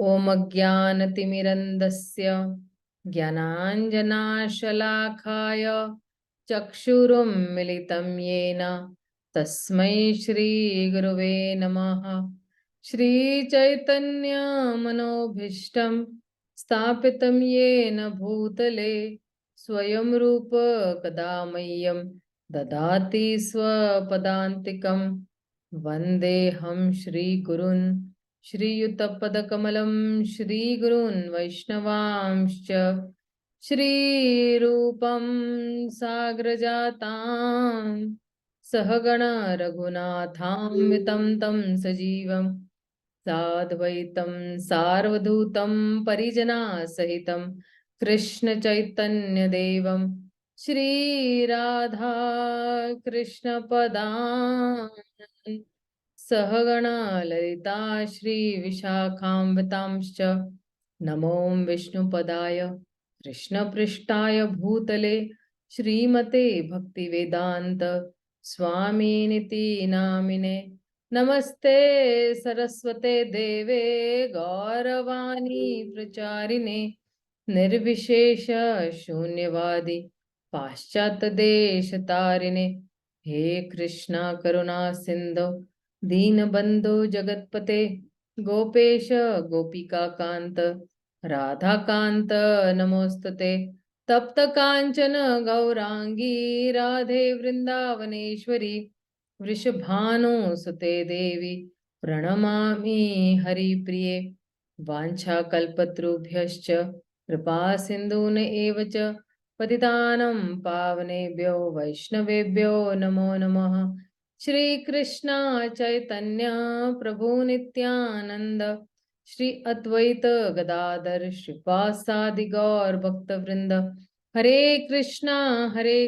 Om Ajnanatimirandasya Jnananjanashalakaya Chakshurum Militam Yena Tasmai Shri Guruve Namaha. Shri Chaitanya Manobhishtam Sthapitam Yena Bhutale Swayam Rupa Kadamayyam Dadati Swapadantikam Vandeham Shri Gurun श्रीयुतपदकमलं श्रीगुरून् वैष्णवांश्च श्रीरूपं साग्रजातां सहगण रघुनाथान्वितं तं सजीवं साद्वैतं सार्वधूतं परिजनासहितं कृष्णचैतन्यदेवं श्रीराधा कृष्णपदान् सहगणा ललिता श्रीविशाखान्वितांश्च नमो विष्णुपदाय कृष्णपृष्ठाय भूतले श्रीमते भक्तिवेदान्त स्वामिनिति नामिने नमस्ते सरस्वते देवे गौरवाणी प्रचारिणे निर्विशेष शून्यवादी पाश्चात्यदेशतारिणे हे कृष्णा करुणा सिन्धो दीनबन्धो जगत्पते गोपेश गोपिकान्त राधाकान्त नमोस्तुते तप्त काञ्चन गौरांगी राधे वृन्दावनेश्वरी वृषभानुसुते देवी प्रणमामि हरिप्रिये वाञ्छाकल्पतरुभ्यश्च कृपा सिन्धून एव च पतितानं पावनेभ्यो वैष्णवेभ्यो नमो नमः। श्री कृष्ण चैतन्य प्रभु नित्यानंद श्री अद्वैत गदाधर श्रीवासादि गौर भक्त वृंद हरे Krishna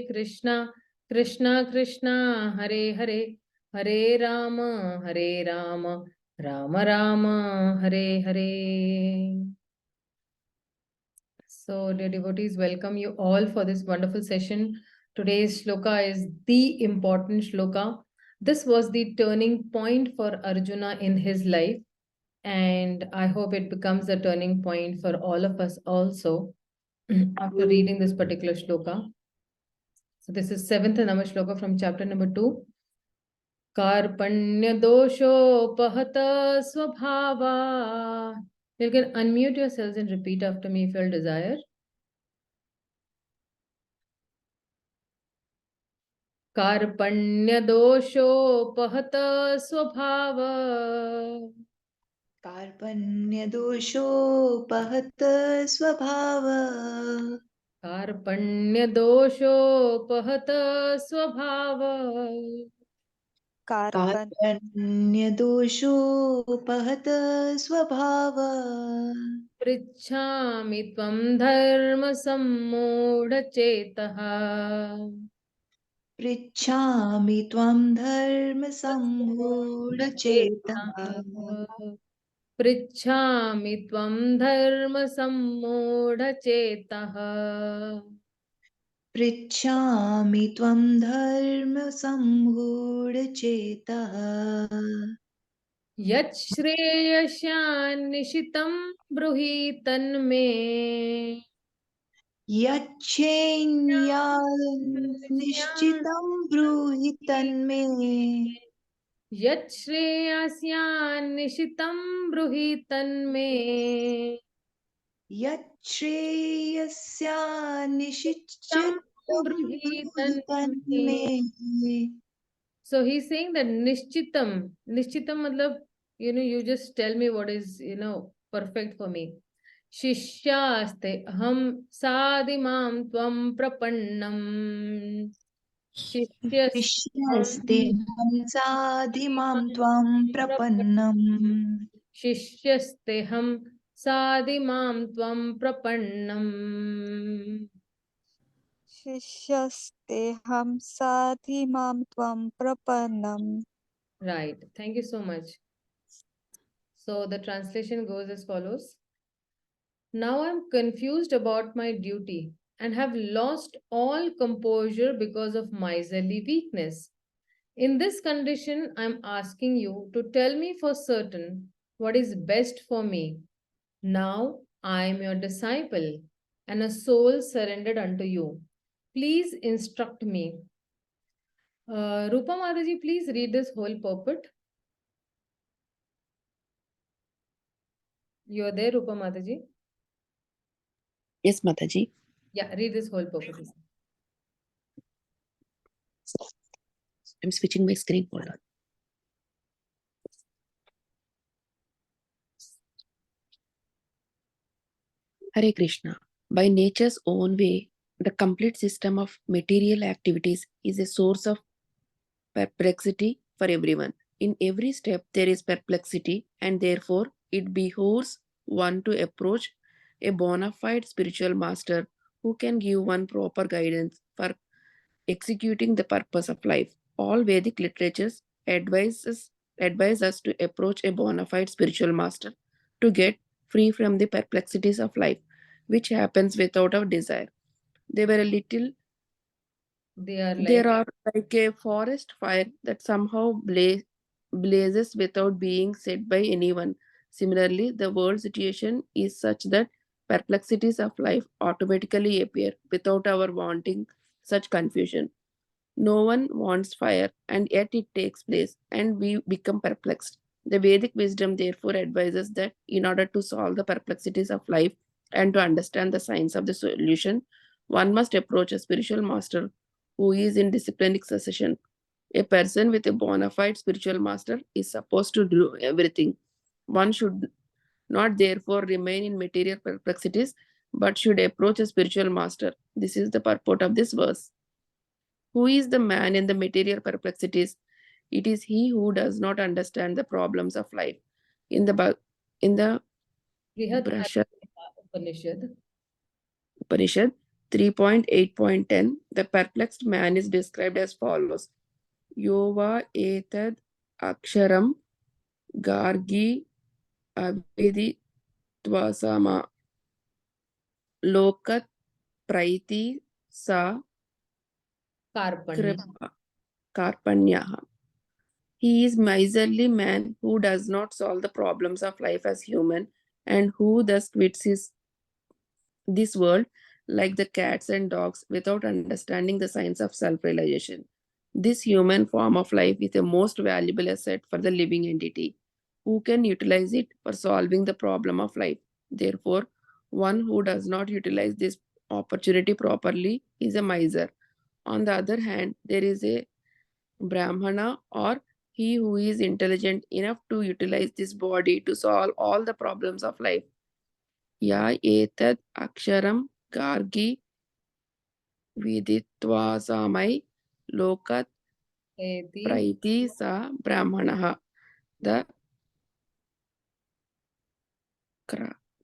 Krishna Krishna Hare Hare Hare Ram Ram Ram Hare Hare. So, dear devotees, welcome you all for this wonderful session. Today's shloka is the important shloka. This was the turning point for Arjuna in his life, and I hope it becomes a turning point for all of us also after reading this particular shloka. So, this is 7th Nama shloka from chapter number 2. Karpanya doshopahata swabhava. You can unmute yourselves and repeat after me if you desire. कार्पण्यदोषोपहत स्वभाव कार्पण्यदोषोपहत स्वभाव कार्पण्यदोषोपहत स्वभाव कार्पण्यदोषोपहत स्वभाव पृच्छामि त्वं धर्मसम्मूढचेतः पृच्छामि त्वं धर्मसम्मूढचेतः पृच्छामि त्वं धर्मसम्मूढचेतः पृच्छामि त्वं धर्मसम्मूढचेतः यत् श्रेयस्यान्निशितं ब्रूहि तन्मे यच्छेन्यान्निश्चितं ब्रूहि तन्मे यत् श्रेयस्यान्निशितं ब्रूहि तन्मे यच्छ्रेयस्यान्निश्चितं ब्रूहि ब्रूहि तन्मे. तन्मे. So he's saying that nishchitam matlab, you just tell me what is, perfect for me. Shishyaste aham sadimam tvam prapannam. शिष्यस्ते हंसाधिमां त्वां प्रपन्नम् शिष्यस्तेऽहं साधिमां त्वं प्रपन्नम्. शिष्यस्तेऽहं साधिमां त्वं प्रपन्नम्. Right. Thank you so much. So the translation goes as follows. Now I'm confused about my duty and have lost all composure because of miserly weakness. In this condition, I'm asking you to tell me for certain what is best for me. Now I am your disciple and a soul surrendered unto you. Please instruct me. Rupa Mataji, please read this whole purport. You are there, Rupa Mataji? Yes, Mataji. Yeah, read this whole purport. I'm switching my screen. Hold on. Hare Krishna. By nature's own way, the complete system of material activities is a source of perplexity for everyone. In every step, there is perplexity, and therefore, it behooves one to approach a bona fide spiritual master who can give one proper guidance for executing the purpose of life. All Vedic literatures advise us to approach a bona fide spiritual master to get free from the perplexities of life, which happens without our desire. They were a little There are like a forest fire that somehow blazes without being set by anyone. Similarly, the world situation is such that perplexities of life automatically appear without our wanting such confusion. No one wants fire, and yet it takes place, and we become perplexed. The Vedic wisdom therefore advises that in order to solve the perplexities of life and to understand the science of the solution, one must approach a spiritual master who is in disciplinic succession. A person with a bona fide spiritual master is supposed to do everything. One should not therefore remain in material perplexities, but should approach a spiritual master. This is the purport of this verse. Who is the man in the material perplexities? It is he who does not understand the problems of life. In the Brashad Upanishad 3.8.10, the perplexed man is described as follows: Yova etad aksharam gargi avedi tvasama lokat praiti sa karpanyaha. He is miserly man who does not solve the problems of life as human, and who thus quits this world like the cats and dogs without understanding the science of self-realization. This human form of life is the most valuable asset for the living entity, who can utilize it for solving the problem of life. Therefore, one who does not utilize this opportunity properly is a miser. On the other hand, there is a Brahmana, or he who is intelligent enough to utilize this body to solve all the problems of life. Ya etad aksharam gargi viditva samai lokat praiti sa brahmanaha. The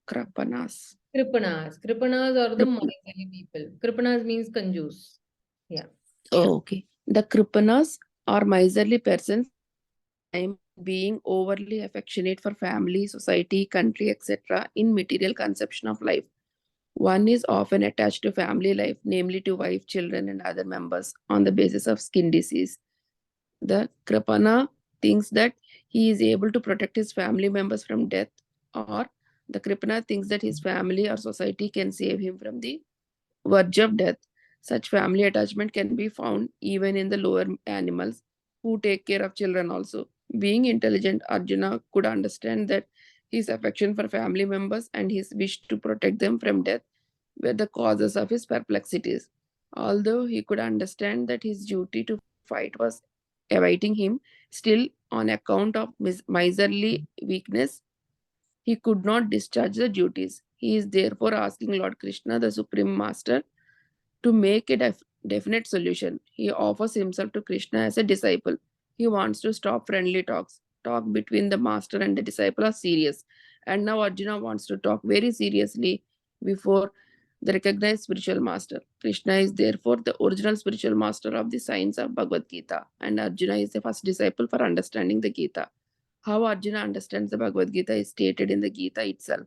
Kripanas. Kripanas are the miserly people. Kripanas means conjuice. Yeah. Oh, okay. The Kripanas are miserly persons, being overly affectionate for family, society, country, etc. in material conception of life. One is often attached to family life, namely to wife, children, and other members, on the basis of skin disease. The Kripana thinks that he is able to protect his family members from death, or the Kripana thinks that his family or society can save him from the verge of death. Such family attachment can be found even in the lower animals who take care of children also. Being intelligent, Arjuna could understand that his affection for family members and his wish to protect them from death were the causes of his perplexities. Although he could understand that his duty to fight was awaiting him, still, on account of miserly weakness, he could not discharge the duties. He is therefore asking Lord Krishna, the Supreme Master, to make a definite solution. He offers himself to Krishna as a disciple. He wants to stop friendly talks. Talk between the master and the disciple are serious. And now Arjuna wants to talk very seriously before the recognized spiritual master. Krishna is therefore the original spiritual master of the science of Bhagavad Gita, and Arjuna is the first disciple for understanding the Gita. How Arjuna understands the Bhagavad Gita is stated in the Gita itself.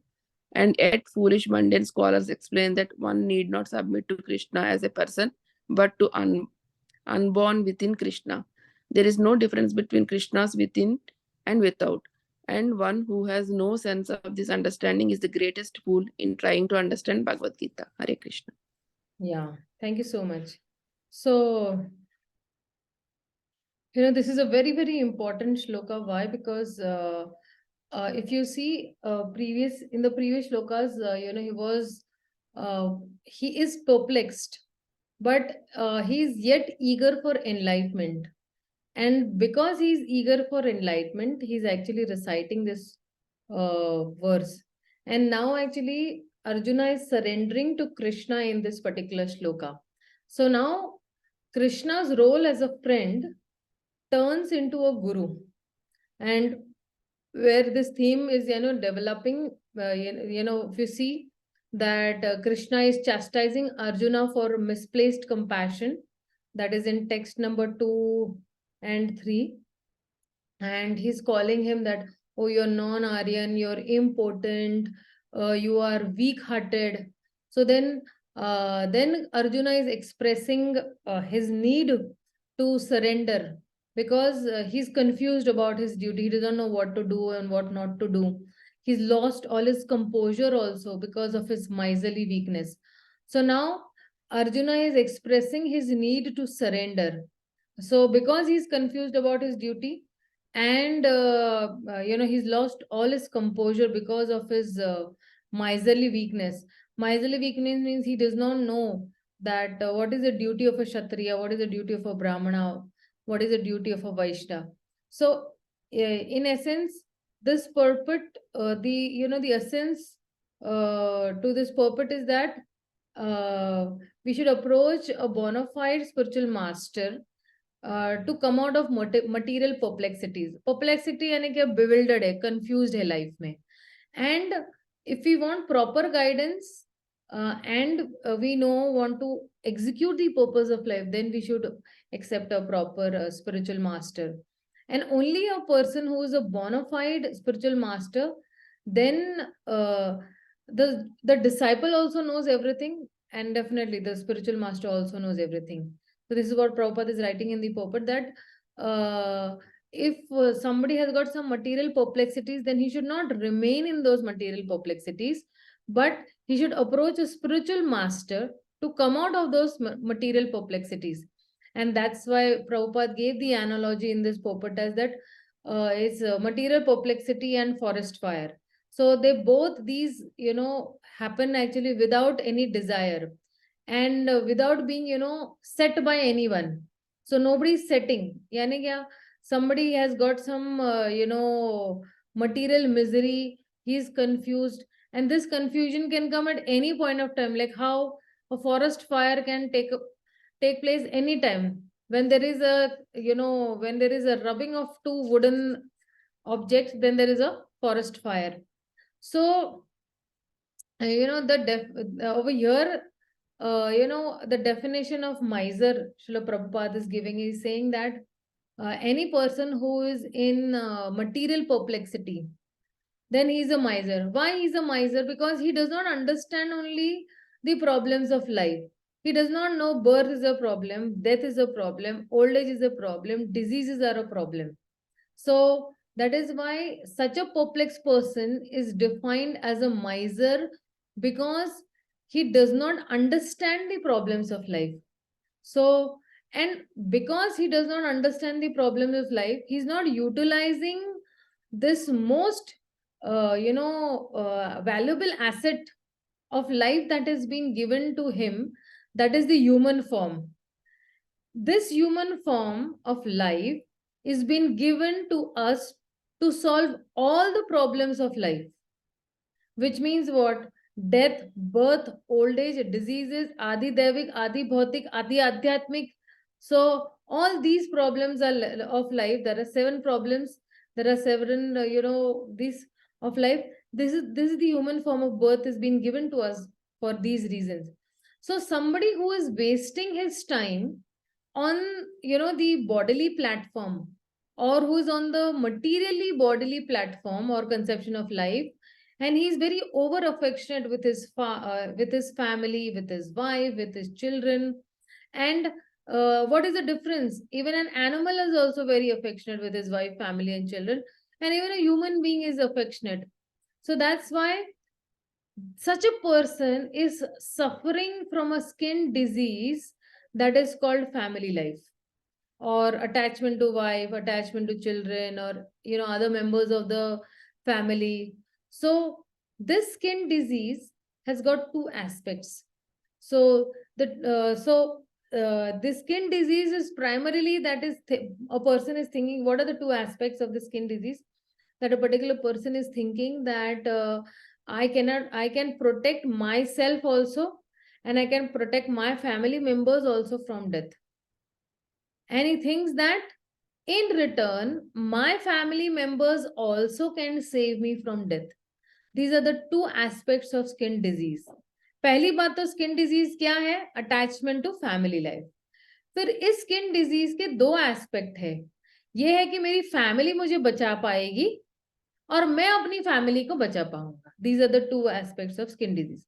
And yet, foolish mundane scholars explain that one need not submit to Krishna as a person, but to unborn within Krishna. There is no difference between Krishna's within and without. and one who has no sense of this understanding is the greatest fool in trying to understand Bhagavad Gita. Hare Krishna. Yeah, thank you so much. So, this is a very, very important shloka. Why? Because if you see in the previous shlokas, he is perplexed, but he is yet eager for enlightenment. And because he's eager for enlightenment, he's actually reciting this verse. And now actually Arjuna is surrendering to Krishna in this particular shloka. So now Krishna's role as a friend turns into a guru. And where this theme is, developing, if you see that Krishna is chastising Arjuna for misplaced compassion, that is in text number 2 and 3. And he's calling him that, oh, you're non-Aryan, you're impotent, you are weak-hearted. So then Arjuna is expressing his need to surrender, because he's confused about his duty. He doesn't know what to do and what not to do. He's lost all his composure also because of his miserly weakness. So now Arjuna is expressing his need to surrender. So because he's confused about his duty, and he's lost all his composure because of his miserly weakness. Miserly weakness means he does not know that what is the duty of a Kshatriya, what is the duty of a Brahmana, what is the duty of a Vaishya. So in essence, this purport, the essence to this purport is that we should approach a bona fide spiritual master to come out of material perplexities. Perplexity यानी कि bewildered है, confused है life में. And if we want proper guidance and we want to execute the purpose of life, then we should accept a proper spiritual master. And only a person who is a bona fide spiritual master, then the disciple also knows everything, and definitely the spiritual master also knows everything. So this is what Prabhupada is writing in the purport, that if somebody has got some material perplexities, then he should not remain in those material perplexities, but he should approach a spiritual master to come out of those material perplexities. And that's why Prabhupada gave the analogy in this purport as that it's material perplexity and forest fire. So they both these, happen actually without any desire, and without being, set by anyone. So nobody's setting. Yani kya? Somebody has got some, material misery. He's confused. And this confusion can come at any point of time, like how a forest fire can take place anytime. When there is a rubbing of two wooden objects, then there is a forest fire. So, over here, the definition of miser, Srila Prabhupada is giving, is saying that any person who is in material perplexity, then he is a miser. Why he is a miser? Because he does not understand only the problems of life. He does not know birth is a problem, death is a problem, old age is a problem, diseases are a problem. So that is why such a perplexed person is defined as a miser, because he does not understand the problems of life. So, and because he does not understand the problems of life, he's not utilizing this most, valuable asset of life that has been given to him, that is the human form. This human form of life is being given to us to solve all the problems of life, which means what? Death, birth, old age, diseases, adi devik, adi bhautik, adi adhyatmik. So all these problems are of life. There are 7 problems. There are 7, these of life. This is the human form of birth is being given to us for these reasons. So somebody who is wasting his time on, the bodily platform, or who is on the materially bodily platform or conception of life, and he is very over affectionate with his family, with his wife, with his children. And what is the difference? Even an animal is also very affectionate with his wife, family, and children. and even a human being is affectionate. So that's why such a person is suffering from a skin disease that is called family life, or attachment to wife, attachment to children, or other members of the family. So this skin disease has got two aspects. So this skin disease is primarily, that is a person is thinking, what are the two aspects of the skin disease? That a particular person is thinking that I can protect myself also, and I can protect my family members also from death. And he thinks that in return, my family members also can save me from death. These are the two aspects of skin disease. पहली बात तो skin disease क्या है? Attachment to family life. फिर इस skin disease के दो aspect है. ये है कि मेरी फैमिली मुझे बचा पाएगी और मैं अपनी फैमिली को बचा पाऊंगा. These are the two aspects of skin disease.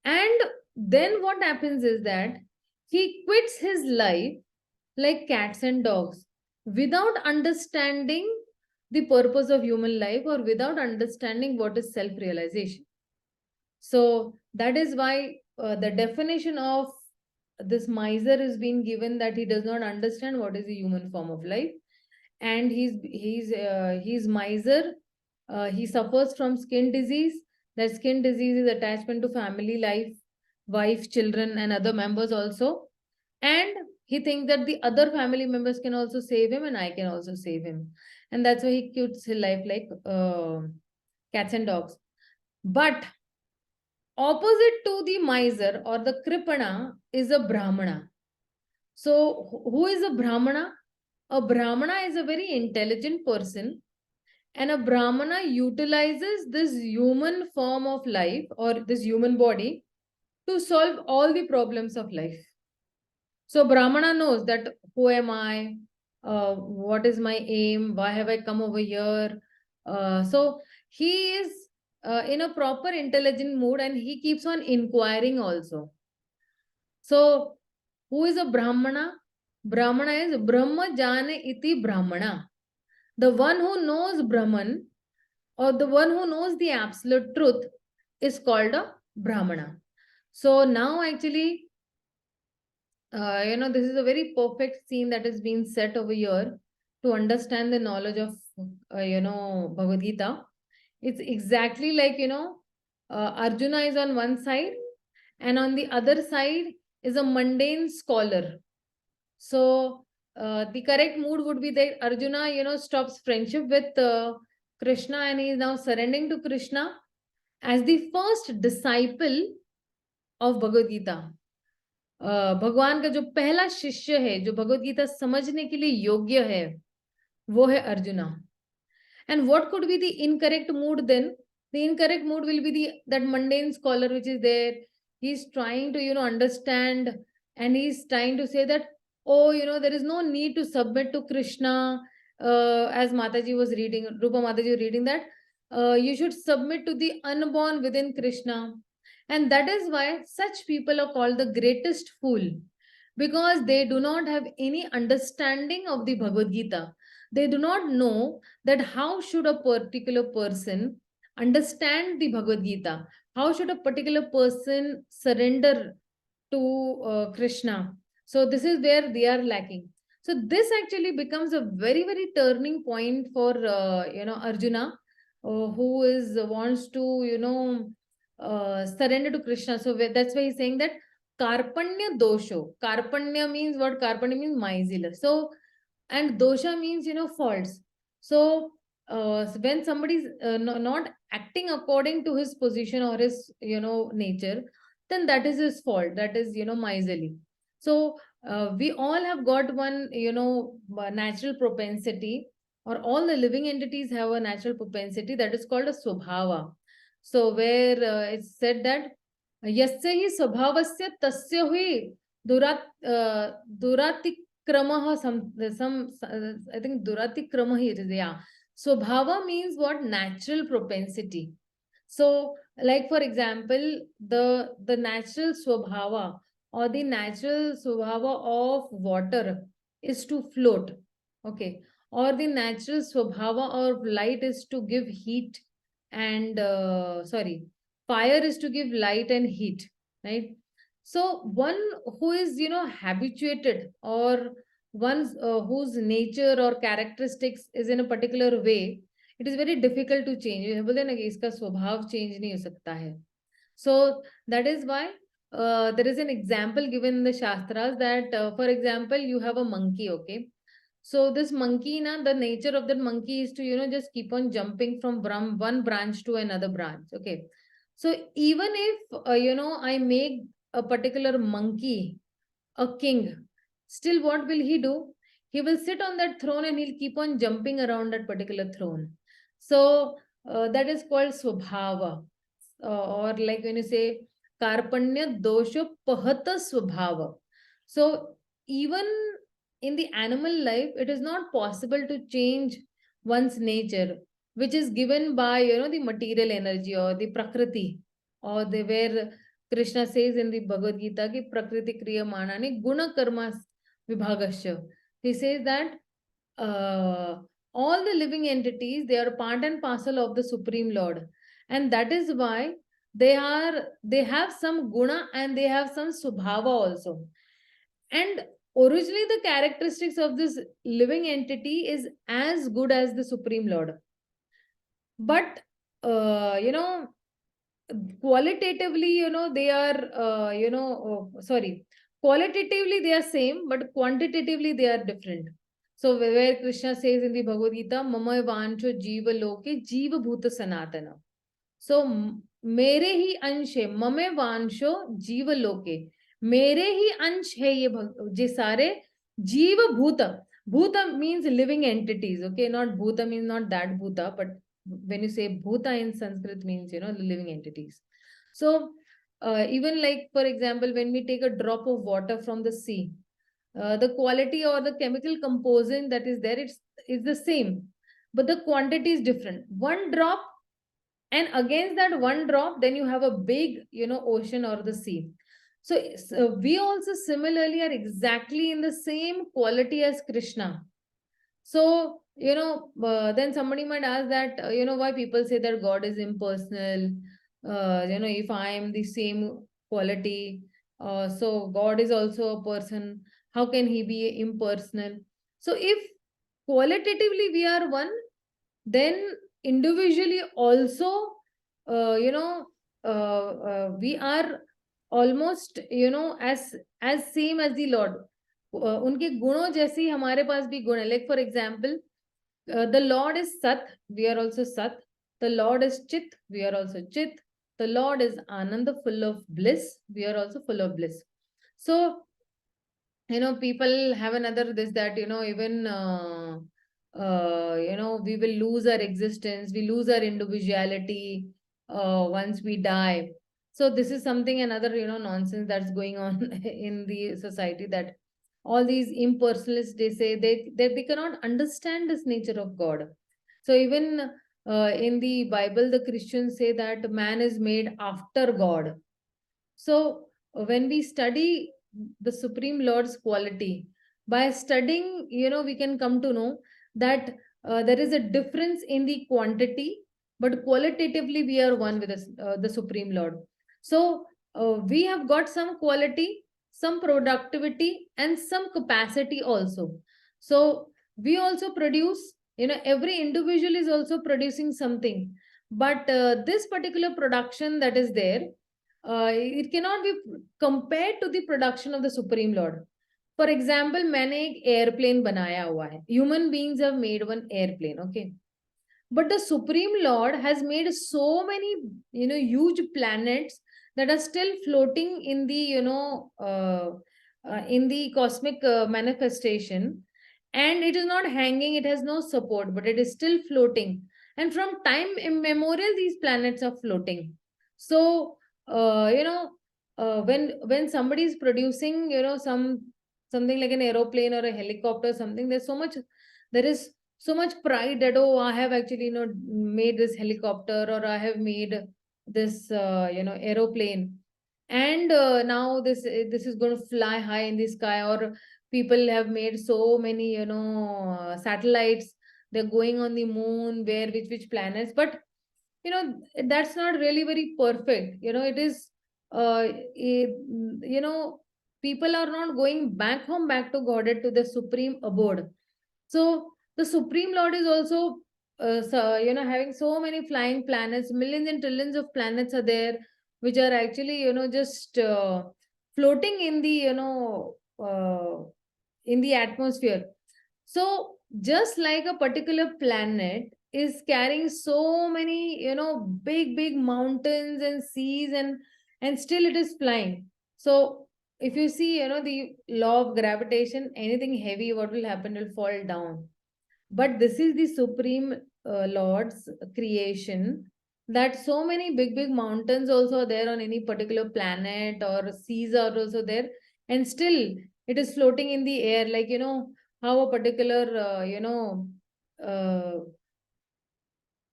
And then what happens is that he quits his life like cats and dogs, without understanding the purpose of human life, or without understanding what is self-realization. So that is why the definition of this miser is being given, that he does not understand what is the human form of life, and he's miser. He suffers from skin disease. That skin disease is attachment to family life, wife, children, and other members also. And he thinks that the other family members can also save him, and I can also save him. And that's why he quits his life like cats and dogs. But opposite to the miser or the kripana is a brahmana. So who is a brahmana? A brahmana is a very intelligent person, and a brahmana utilizes this human form of life, or this human body, to solve all the problems of life. So brahmana knows that who am I, what is my aim, why have I come over here. So he is in a proper intelligent mood, and he keeps on inquiring also. So who is a brahmana? Brahmana is Brahma Jane iti Brahmana. The one who knows Brahman, or the one who knows the absolute truth, is called a Brahmana. So now actually, this is a very perfect scene that is being set over here to understand the knowledge of, Bhagavad Gita. It's exactly like, Arjuna is on one side, and on the other side is a mundane scholar. So the correct mood would be that Arjuna, stops friendship with Krishna, and he is now surrendering to Krishna as the first disciple of Bhagavad Gita. भगवान का जो पहला शिष्य है, जो भगवद गीता समझने के लिए योग्य है, वो है arjuna. And what could be the incorrect mood then? The incorrect mood will be that mundane scholar which is there. He's trying to, understand, and he's trying to say that, oh, there is no need to submit to Krishna. As Mataji was reading, Rupa Mataji was reading that, you should submit to the unborn within Krishna. And that is why such people are called the greatest fool, because they do not have any understanding of the Bhagavad Gita. They do not know that how should a particular person understand the Bhagavad Gita? How should a particular person surrender to Krishna? So this is where they are lacking. So this actually becomes a very, very turning point for Arjuna, who wants to surrender to Krishna. So that's why he's saying that Karpanya dosho. Karpanya means what? Karpanya means miserliness. So, and dosha means, faults. So, when somebody is not acting according to his position or his, nature, then that is his fault. That is, miserly. So, we all have got one, natural propensity, or all the living entities have a natural propensity that is called a swabhava. So where it's said that yasya hi swabhavasya tasya hui durattikramah, some I think durattikramah it is, yeah. Swabhava means what? Natural propensity. So like for example, the natural swabhava, or the natural swabhava of water is to float. Okay. or the natural swabhava of light is to give heat and fire is to give light and heat, right? So one who is, habituated, or one whose nature or characteristics is in a particular way, it is very difficult to change. बोलते हैं ना कि इसका स्वभाव change नहीं हो सकता है. So that is why there is an example given in the Shastras that, for example, you have a monkey, okay? So this monkey, the nature of that monkey is to, just keep on jumping from one branch to another branch, okay? So even if, I make a particular monkey a king, still what will he do? He will sit on that throne and he'll keep on jumping around that particular throne. So that is called swabhava. Or like when you say karpanya dosha pahata swabhava. So even in the animal life, it is not possible to change one's nature, which is given by, the material energy or the prakriti, or the where Krishna says in the Bhagavad Gita ki prakriti kriya manani guna karma vibhagasya. He says that all the living entities, they are part and parcel of the Supreme Lord, and that is why they have some guna and they have some subhava also. And originally the characteristics of this living entity is as good as the Supreme Lord, but qualitatively, they are qualitatively they are same, but quantitatively they are different. So where Krishna says in the Bhagavad Gita, mama vancho jiva loke jiva bhuta sanatana. So मेरे ही अंश है, ममे वांशो जीव लोके, मेरे ही अंश है ये सारे जीव भूत. Bhuta means living entities, okay? Not bhuta means not that bhuta, but when you say bhuta in Sanskrit means, the living entities. So even like, for example, when we take a drop of water from the sea, the quality or the chemical composition that is there, it's the same, but the quantity is different. One drop, and against that one drop, then you have a big, ocean or the sea. So we also similarly are exactly in the same quality as Krishna. So, then somebody might ask that, why people say that God is impersonal. If I am the same quality, so God is also a person. How can he be impersonal? So if qualitatively we are one, then individually also, we are almost, as same as the Lord. उनके गुणों जैसे ही हमारे पास भी गुण है. Like for example, the Lord is Sat, we are also Sat. The Lord is Chit, we are also Chit. The Lord is Ananda, full of bliss, we are also full of bliss. So, people have another this that, even we will lose our existence, we lose our individuality once we die. So this is something another, nonsense that's going on in the society, that all these impersonalists, they say they cannot understand this nature of God. So even in the Bible, the Christians say that man is made after God. So when we study the Supreme Lord's quality, by studying, we can come to know that there is a difference in the quantity, but qualitatively we are one with the Supreme Lord. So we have got some quality, some productivity, and some capacity also. So we also produce, every individual is also producing something, but this particular production that is there, it cannot be compared to the production of the Supreme Lord. For example, मैंने एक airplane बनाया हुआ है. Human beings have made one airplane, okay? But the Supreme Lord has made so many, huge planets that are still floating in the, in the cosmic manifestation, and it is not hanging, it has no support, but it is still floating. And from time immemorial, these planets are floating. So, when somebody is producing, something like an aeroplane or a helicopter, something, there is so much pride that, oh, I have actually, made this helicopter, or I have made this, aeroplane, and now this is going to fly high in the sky, or People have made so many, satellites. They're going on the moon, where which planets, but that's not really very perfect. It is, people are not going back home, back to Godhead, to the supreme abode. So the Supreme Lord is also, having so many flying planets. Millions and trillions of planets are there, which are actually, just floating in the, in the atmosphere. So just like a particular planet is carrying so many, big mountains and seas, and still it is flying. So if you see, the law of gravitation, anything heavy, what will happen? Will fall down. But this is the Supreme Lord's creation, that so many big mountains also are there on any particular planet, or seas are also there, and still it is floating in the air. Like, how a particular, uh,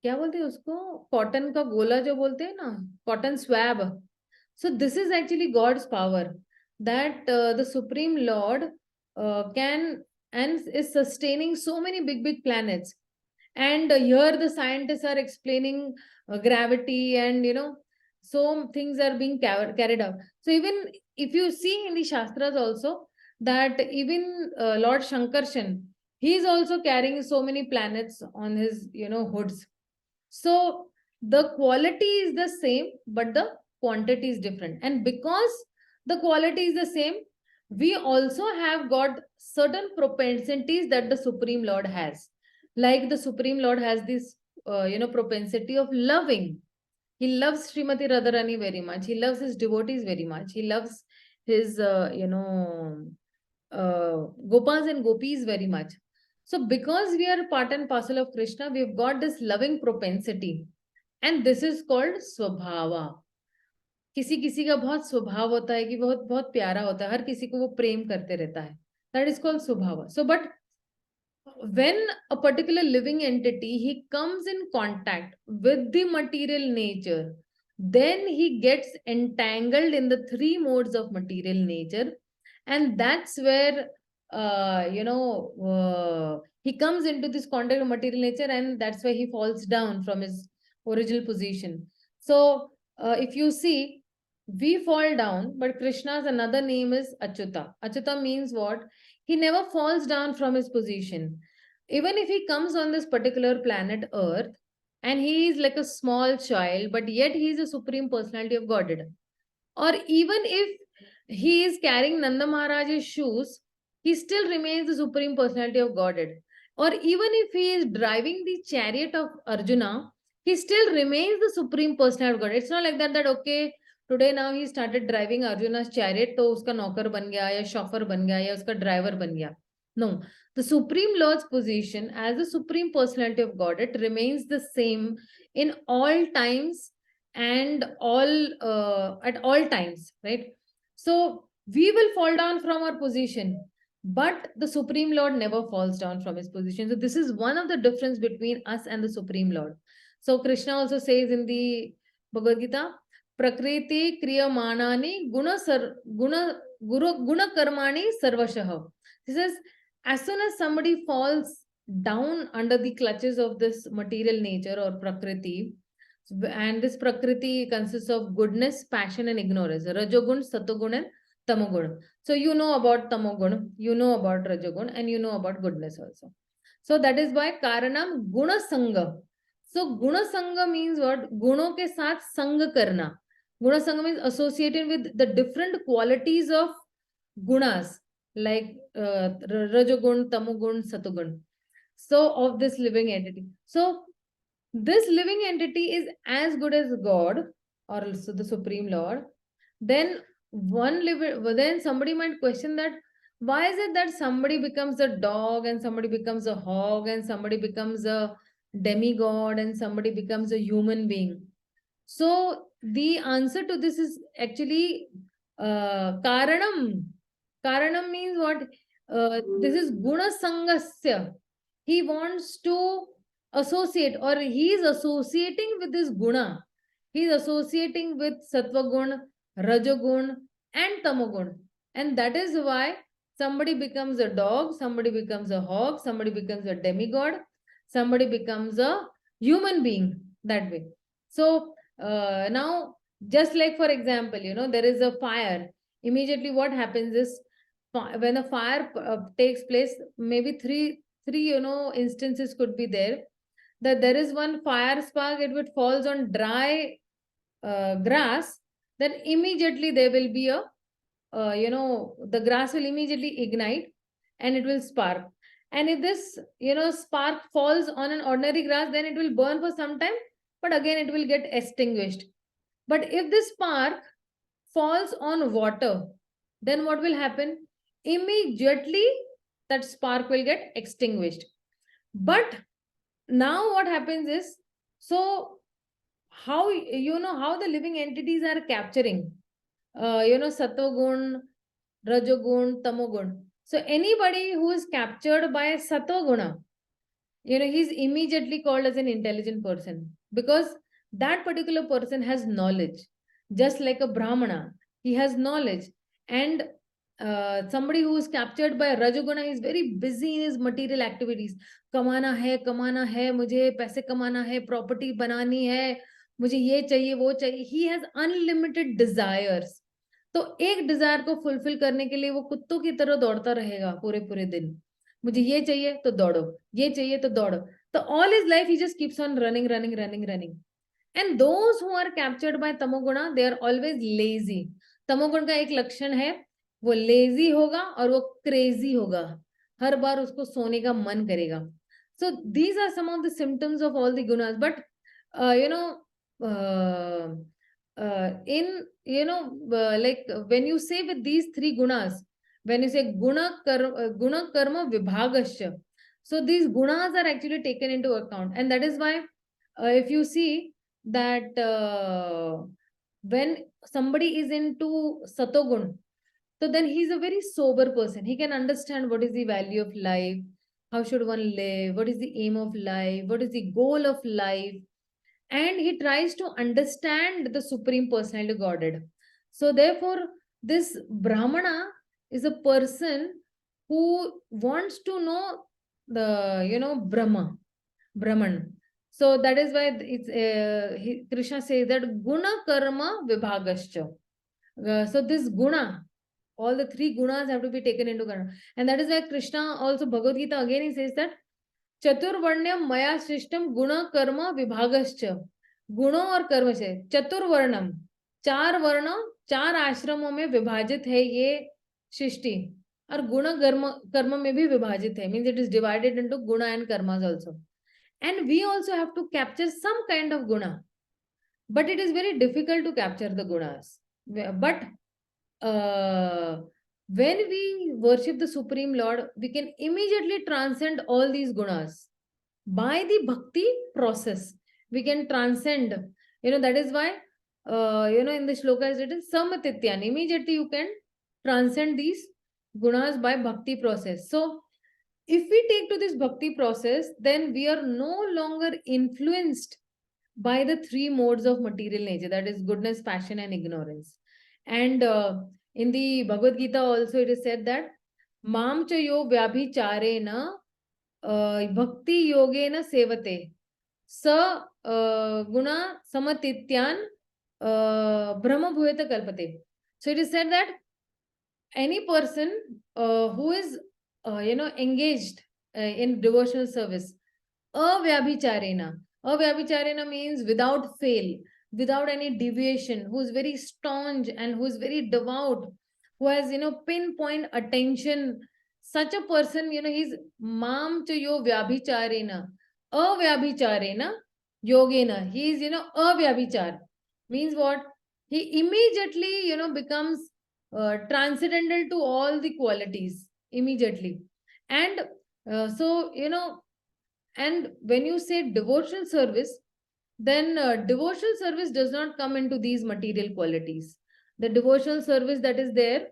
क्या बोलते हैं उसको, cotton का गोला जो बोलते हैं ना, cotton swab. So this is actually God's power, that the Supreme Lord can and is sustaining so many big planets. And here the scientists are explaining gravity, and so things are being carried out. So even if you see in the Shastras also, that even Lord Shankarshan, he is also carrying so many planets on his hoods. So the quality is the same, but the quantity is different. And because the quality is the same, we also have got certain propensities that the Supreme Lord has. Like the Supreme Lord has this, propensity of loving. He loves Srimati Radharani very much. He loves his devotees very much. He loves his, Gopals and Gopis very much. So because we are part and parcel of Krishna, we've got this loving propensity. And this is called Swabhava. किसी किसी का बहुत स्वभाव होता है कि बहुत बहुत प्यारा होता है, हर किसी को वो प्रेम करते रहता है. That is called Swabhava. So, but when a particular living entity, he comes in contact with the material nature, then he gets entangled in the three modes of material nature. And that's where, he comes into this contact of material nature, and that's why he falls down from his original position. So if you see, we fall down, but Krishna's another name is Achyuta. Achyuta means what? He never falls down from his position. Even if he comes on this particular planet Earth, and he is like a small child, but yet he is a supreme personality of Godhead. Or even if he is carrying Nanda Maharaj's shoes, he still remains the supreme personality of Godhead. Or even if he is driving the chariot of Arjuna, he still remains the supreme personality of Godhead. It's not like that, okay, today now he started driving Arjuna's chariot, तो उसका नौकर बन गया, या chauffeur बन गया, या उसका driver बन गया. No, the Supreme Lord's position as the supreme personality of Godhead remains the same in all times, and at all times, right? So we will fall down from our position, but the Supreme Lord never falls down from his position. So this is one of the difference between us and the Supreme Lord. So Krishna also says in the Bhagavad Gita, Prakriti Kriyamanani Guna Karmani Sarvashah. He says, as soon as somebody falls down under the clutches of this material nature or Prakriti, and this Prakriti consists of goodness, passion, and ignorance. Rajogun, Satogun, and Tamogun. So you know about Tamogun, you know about Rajogun, and you know about goodness also. So that is why Karanam Guna Sangha. So Guna Sangha means what? Guno ke saath Sangha karna. Guna Sangha means associated with the different qualities of gunas, like Rajogun, Tamogun, Satogun. So of this living entity. So this living entity is as good as God, or also the Supreme Lord. Then then somebody might question that, why is it that somebody becomes a dog, and somebody becomes a hog, and somebody becomes a demigod, and somebody becomes a human being? So the answer to this is actually Karanam. Karanam means what? This is Guna Sangasya. He wants to associate, or he is associating with this Guna. He is associating with Sattva Gun, Rajagun, and Tamagun. And that is why somebody becomes a dog, somebody becomes a hog, somebody becomes a demigod, somebody becomes a human being, that way. So now, just like for example, there is a fire. Immediately what happens is, when a fire takes place, maybe three instances could be there, that there is one fire spark, it would falls on dry grass, then immediately there will be a the grass will immediately ignite and it will spark. And if this spark falls on an ordinary grass, then it will burn for some time, but again it will get extinguished. But if this spark falls on water, then what will happen? Immediately that spark will get extinguished. But now what happens is, so how how the living entities are capturing satogun, rajogun, tamogun. So anybody who is captured by satoguna, he's immediately called as an intelligent person, because that particular person has knowledge. Just like a brahmana, he has knowledge. And somebody who is captured by rajoguna is very busy in his material activities. Kamana hai, mujhe paise kamana hai, property banani hai, mujhe ye chahiye, wo chahiye. He has unlimited desires. तो एक Dzire को fulfil करने के लिए वो कुत्तों की तरह दौड़ता रहेगा पूरे पूरे दिन. मुझे ये चाहिए तो दौड़ो, ये चाहिए तो दौड़ो. तो all his life he just keeps on running. And those who are captured by tamoguna, they are always lazy. तमोगुण का एक लक्षण है, वो लेजी होगा और वो क्रेजी होगा. हर बार उसको सोने का मन करेगा. So these are some of the symptoms of all the gunas. But like when you say with these three gunas, when you say guna karma vibhagasya, so these gunas are actually taken into account. And that is why if you see that when somebody is into satogun, so then he's a very sober person. He can understand what is the value of life, how should one live, what is the aim of life, what is the goal of life, and he tries to understand the Supreme Personality of Godhead. So therefore, this Brahmana is a person who wants to know the Brahman. So that is why it's Krishna says that guna karma vibhagascha. So this guna, all the three gunas have to be taken into account. And that is why Krishna also, Bhagavad Gita, again he says that चतुर्वर्ण्यम मया सृष्टम गुण कर्म विभागश्च. गुणों और कर्म से चतुर्वर्णम, चार वर्ण, चार आश्रमों में विभाजित है ये सृष्टि. और गुण कर्म में भी विभाजित है, means it is divided into गुण and karmas also. And we also have to capture some kind of guna, but it is very difficult to capture the gunas. But when we worship the Supreme Lord, we can immediately transcend all these gunas. By the bhakti process, we can transcend. That is why, in the shloka is written, samatityan. Immediately you can transcend these gunas by bhakti process. So, if we take to this bhakti process, then we are no longer influenced by the three modes of material nature, that is goodness, passion, and ignorance. And in the Bhagavad Gita also it is said that Mam cha yo vyabhicharena bhakti yogena sevate sa guna samatityan brahma bhuyata kalpate. So it is said that any person who is engaged in devotional service, avyabhicharena means without fail, without any deviation, who is very staunch and who is very devout, who has pinpoint attention, such a person, he's mam chayo vyabhicharena, avyabhicharena yogena. He is avyabhichar means what? He immediately becomes transcendental to all the qualities immediately. And so and when you say devotional service, then devotional service does not come into these material qualities. The devotional service that is there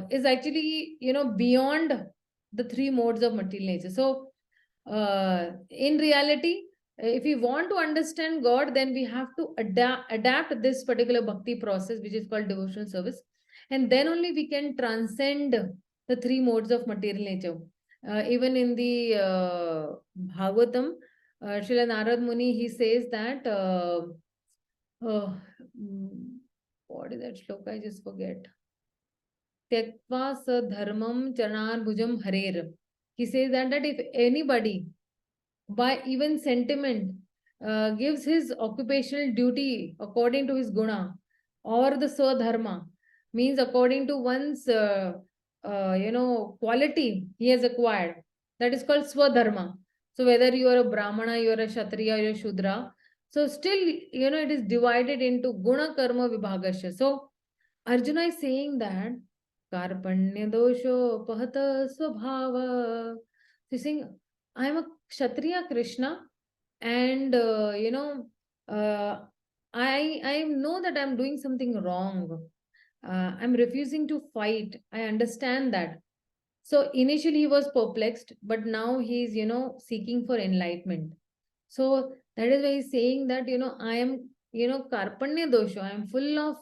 is actually beyond the three modes of material nature. So in reality, if we want to understand God, then we have to adapt this particular bhakti process, which is called devotional service. and then only we can transcend the three modes of material nature. Even in the Bhagavatam, Srila Narad Muni, he says that, uh, mm, what is that shloka? I just forget. Tyaktva sa dharmam charanarbhujam harer. He says that if anybody, by even sentiment, gives his occupational duty according to his guna or the swadharma, means according to one's quality he has acquired, that is called swadharma. So whether you are a brahmana, you are a kshatriya, you are a shudra, so still it is divided into guna karma vibhagasya. So Arjuna is saying that karpanya dosho pahata swabhava. He's saying, I am a kshatriya Krishna, and I know that I'm doing something wrong. I'm refusing to fight. I understand that. So initially he was perplexed, but now he's seeking for enlightenment. So that is why he's saying that I am karpanya dosha. I am full of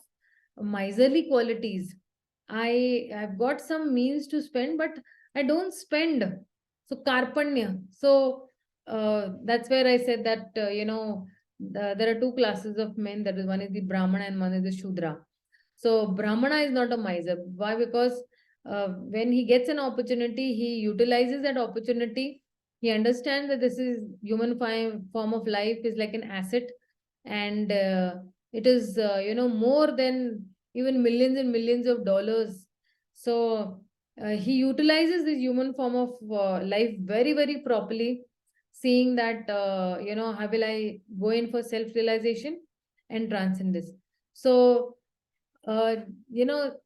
miserly qualities. I have got some means to spend, but I don't spend. So karpanya. So that's where I said that there are two classes of men. That is, one is the Brahmana and one is the Shudra. So Brahmana is not a miser. Why? Because when he gets an opportunity, he utilizes that opportunity. He understands that this is human form of life is like an asset, and it is more than even millions and millions of dollars. So he utilizes this human form of life very, very properly, seeing that how will I go in for self-realization and transcend this. So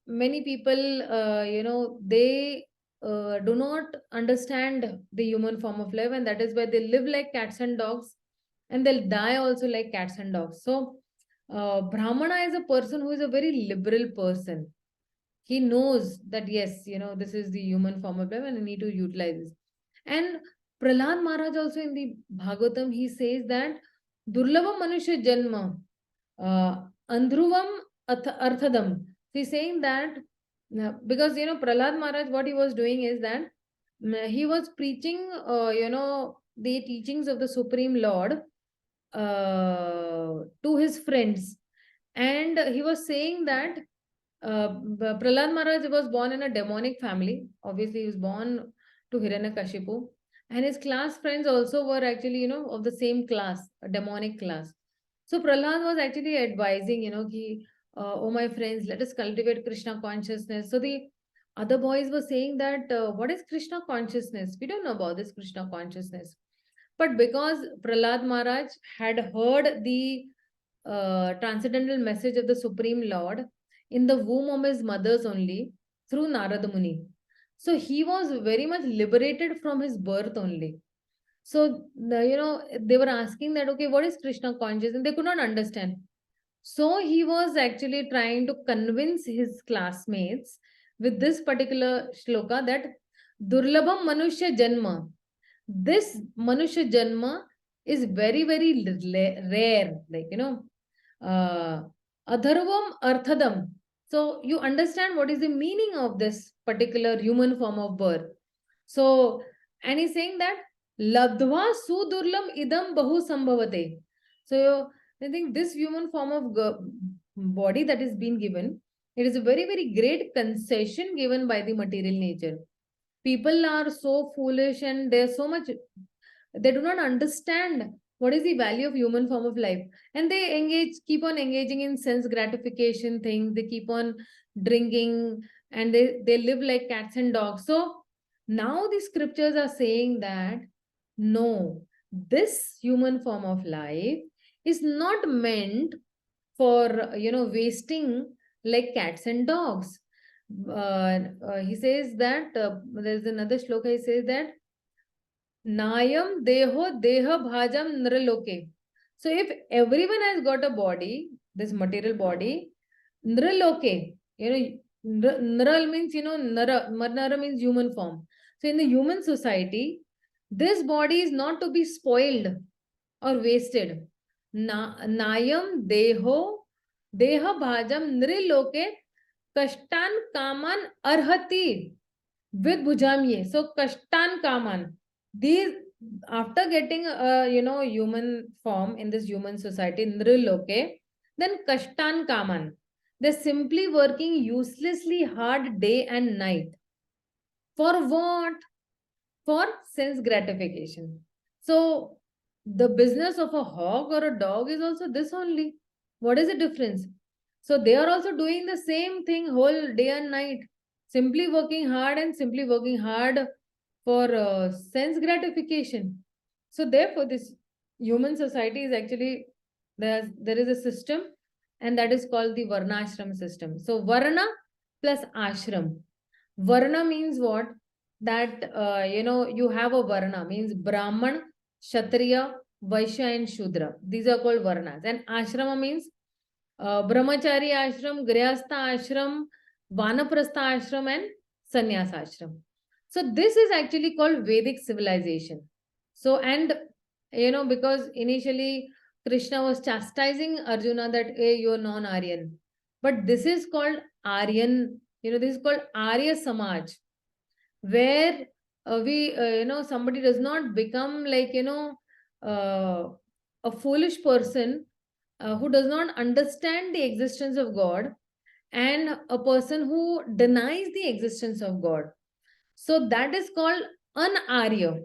many people, they do not understand the human form of life, and that is why they live like cats and dogs, and they'll die also like cats and dogs. So, Brahmana is a person who is a very liberal person. He knows that, yes, this is the human form of life and I need to utilize this. And Prahlad Maharaj also in the Bhagavatam, he says that Durlava Manusha Janma, Andhruvam Arthadam. So he's saying that because Prahlad Maharaj, what he was doing is that he was preaching the teachings of the Supreme Lord to his friends, and he was saying that Prahlad Maharaj was born in a demonic family. Obviously, he was born to Hiranyakashipu, and his class friends also were actually of the same class, a demonic class. So Prahlad was actually advising, oh my friends, let us cultivate Krishna consciousness. So the other boys were saying that, what is Krishna consciousness? We don't know about this Krishna consciousness. But because Prahlad Maharaj had heard the transcendental message of the Supreme Lord in the womb of his mothers only through Narada Muni. So he was very much liberated from his birth only. So, they were asking that, okay, what is Krishna consciousness? And they could not understand. So he was actually trying to convince his classmates with this particular shloka that Durlabham Manushya Janma. This Manushya Janma is very, very rare. Like, Adharvam Arthadam. So you understand what is the meaning of this particular human form of birth. So, and he's saying that Ladhva Sudurlam Idam Bahu Sambhavate. So I think this human form of body that is being given, it is a very, very great concession given by the material nature. People are so foolish and they're so much, they do not understand what is the value of human form of life, and they keep on engaging in sense gratification things. They keep on drinking, and they live like cats and dogs. So now the scriptures are saying that no, this human form of life is not meant for wasting like cats and dogs. He says that there's another shloka. He says that Nayam deho deha bhajam nraloke. So if everyone has got a body, this material body, nraloke, nral means, nara means human form. So in the human society, this body is not to be spoiled or wasted. Nayam deho deha bhajam nriloke Kashtan kaman arhati with bhujamye. So kashtan kaman. These, after getting a human form in this human society, nriloke, then kashtan kaman. They're simply working uselessly hard day and night. For what? For sense gratification. So the business of a hog or a dog is also this only. What is the difference? So they are also doing the same thing whole day and night, simply working hard and simply working hard for sense gratification. So therefore, this human society is actually, there is a system, and that is called the varnashram system. So varna plus ashram. Varna means what? That you have a varna, means Brahman, Kshatriya, Vaishya and Shudra. These are called varnas. And ashrama means brahmachari ashram, grihastha ashram, vanaprastha ashram and sannyas ashram. So this is actually called Vedic civilization. So, and because initially Krishna was chastising Arjuna that, hey, you're non-Aryan. But this is called Aryan, this is called Arya Samaj, where somebody does not become like, a foolish person who does not understand the existence of God, and a person who denies the existence of God. So that is called Anarya.